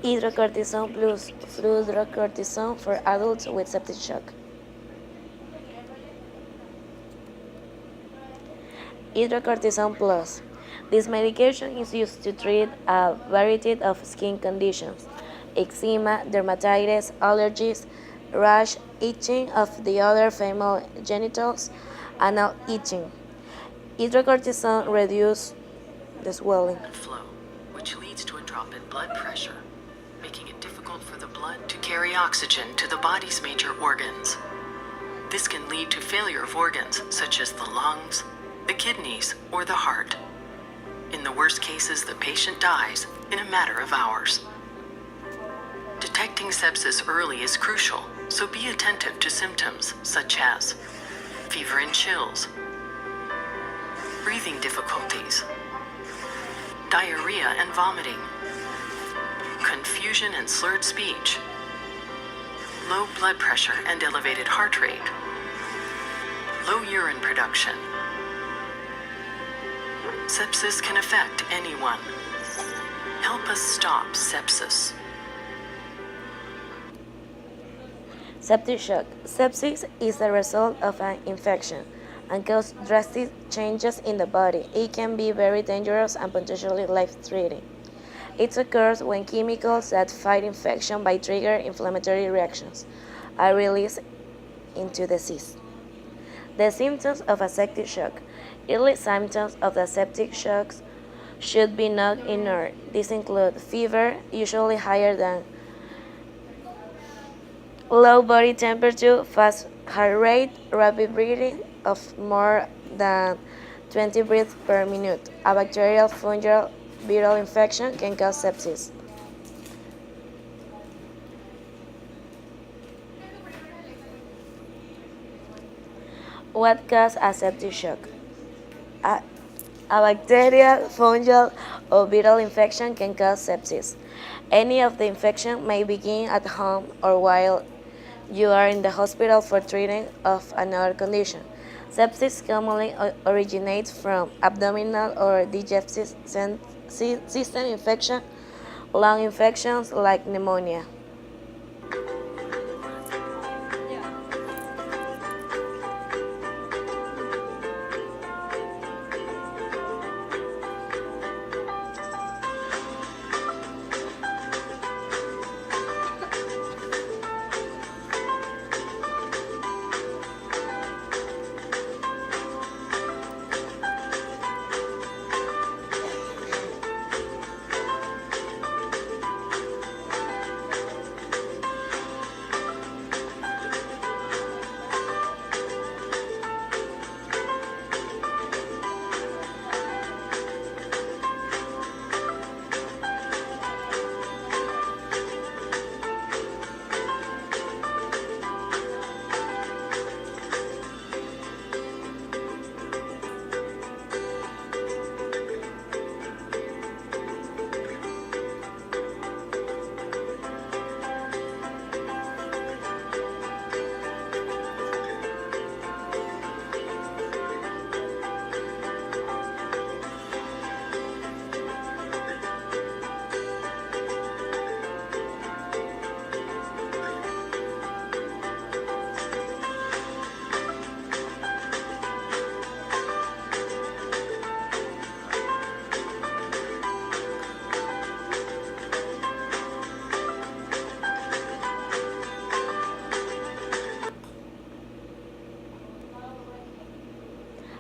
Hydrocortisone plus fludrocortisone for adults with septic shock. Hydrocortisone plus. This medication is used to treat a variety of skin conditions: eczema, dermatitis, allergies, rash, itching of the other female genitals, anal itching. Hydrocortisone reduces the swelling. Flow, which leads to a drop in blood pressure, making it difficult for the blood to carry oxygen to the body's major organs. This can lead to failure of organs such as the lungs, the kidneys, or the heart. In the worst cases, the patient dies in a matter of hours. Detecting sepsis early is crucial, so be attentive to symptoms such as fever and chills, breathing difficulties, diarrhea and vomiting, confusion and slurred speech, low blood pressure and elevated heart rate, low urine production. Sepsis can affect anyone. Help us stop sepsis. Septic shock. Sepsis is the result of an infection and causes drastic changes in the body. It can be very dangerous and potentially life-threatening. It occurs when chemicals that fight infection by trigger inflammatory reactions are released into the cyst. The symptoms of a septic shock. Early symptoms of the septic shocks should be not ignored. These include fever, usually higher than low body temperature, fast heart rate, rapid breathing of more than 20 breaths per minute. A bacterial, fungal, viral infection can cause sepsis. What causes a septic shock? A, a bacterial, fungal, or viral infection can cause sepsis. Any of the infection may begin at home or while you are in the hospital for treatment of another condition. Sepsis commonly originates from abdominal or digestive system infection, lung infections like pneumonia.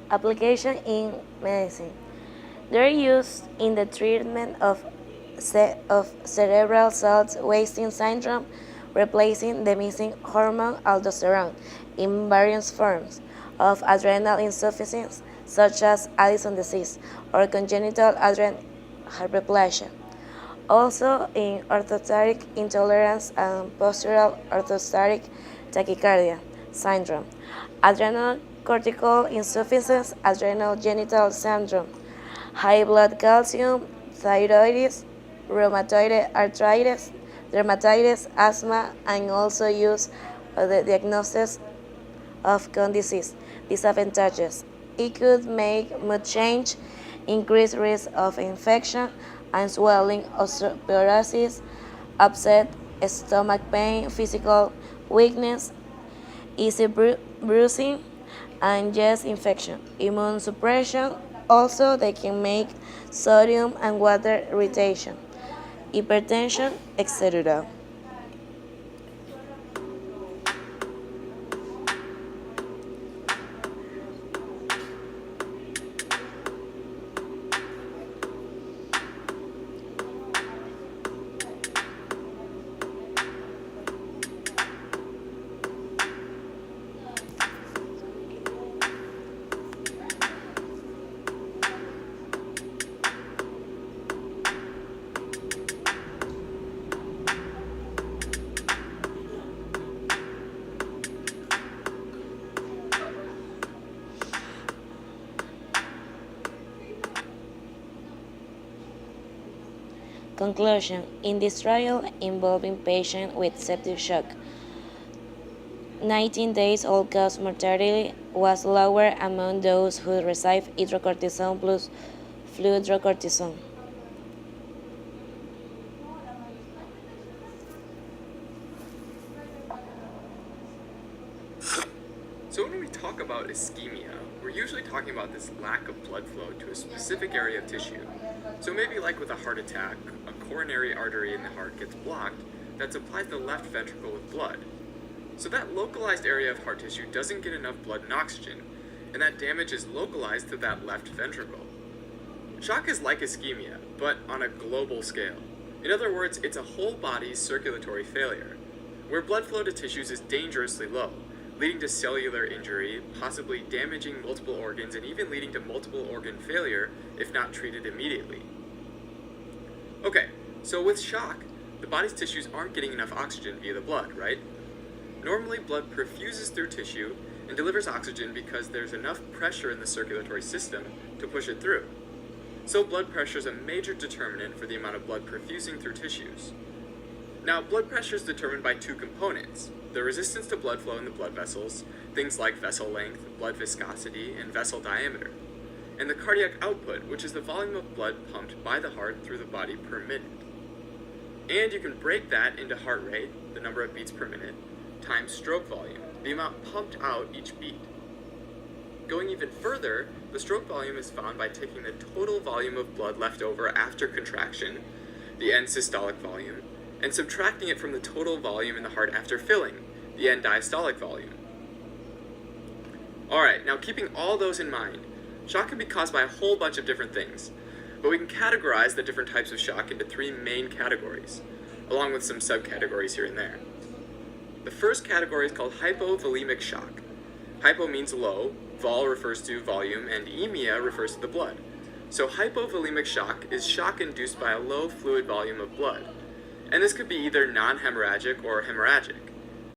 Application in medicine. They're used in the treatment of cerebral cell wasting syndrome, replacing the missing hormone aldosterone in various forms of adrenal insufficiency, such as Addison disease or congenital adrenal hyperplasia. Also in orthostatic intolerance and postural orthostatic tachycardia syndrome, adrenal cortical insufficiency, adrenal genital syndrome, high blood calcium, thyroiditis, rheumatoid arthritis, dermatitis, asthma, and also use of the diagnosis of Crohn's disease. Disadvantages: it could make mood change, increased risk of infection and swelling, osteoporosis, upset, stomach pain, physical weakness, easy bruising, and chest infection. Immune suppression. Also, they can make sodium and water irritation, hypertension, etc. Conclusion. In this trial involving patients with septic shock, 19 days all-cause mortality was lower among those who received hydrocortisone plus fludrocortisone. So when we talk about ischemia, we're usually talking about this lack of blood flow to a specific area of tissue. So maybe like with a heart attack, a coronary artery in the heart gets blocked that supplies the left ventricle with blood. So that localized area of heart tissue doesn't get enough blood and oxygen, and that damage is localized to that left ventricle. Shock is like ischemia, but on a global scale. In other words, it's a whole body circulatory failure, where blood flow to tissues is dangerously low, leading to cellular injury, possibly damaging multiple organs, and even leading to multiple organ failure if not treated immediately. Okay, so with shock, the body's tissues aren't getting enough oxygen via the blood, right? Normally, blood perfuses through tissue and delivers oxygen because there's enough pressure in the circulatory system to push it through. So blood pressure is a major determinant for the amount of blood perfusing through tissues. Now, blood pressure is determined by two components: the resistance to blood flow in the blood vessels, things like vessel length, blood viscosity, and vessel diameter, and the cardiac output, which is the volume of blood pumped by the heart through the body per minute. And you can break that into heart rate, the number of beats per minute, times stroke volume, the amount pumped out each beat. Going even further, the stroke volume is found by taking the total volume of blood left over after contraction, the end systolic volume, and subtracting it from the total volume in the heart after filling, the end diastolic volume. Alright, now keeping all those in mind, shock can be caused by a whole bunch of different things, but we can categorize the different types of shock into three main categories, along with some subcategories here and there. The first category is called hypovolemic shock. Hypo means low, vol refers to volume, and emia refers to the blood. So hypovolemic shock is shock induced by a low fluid volume of blood. And this could be either non-hemorrhagic or hemorrhagic.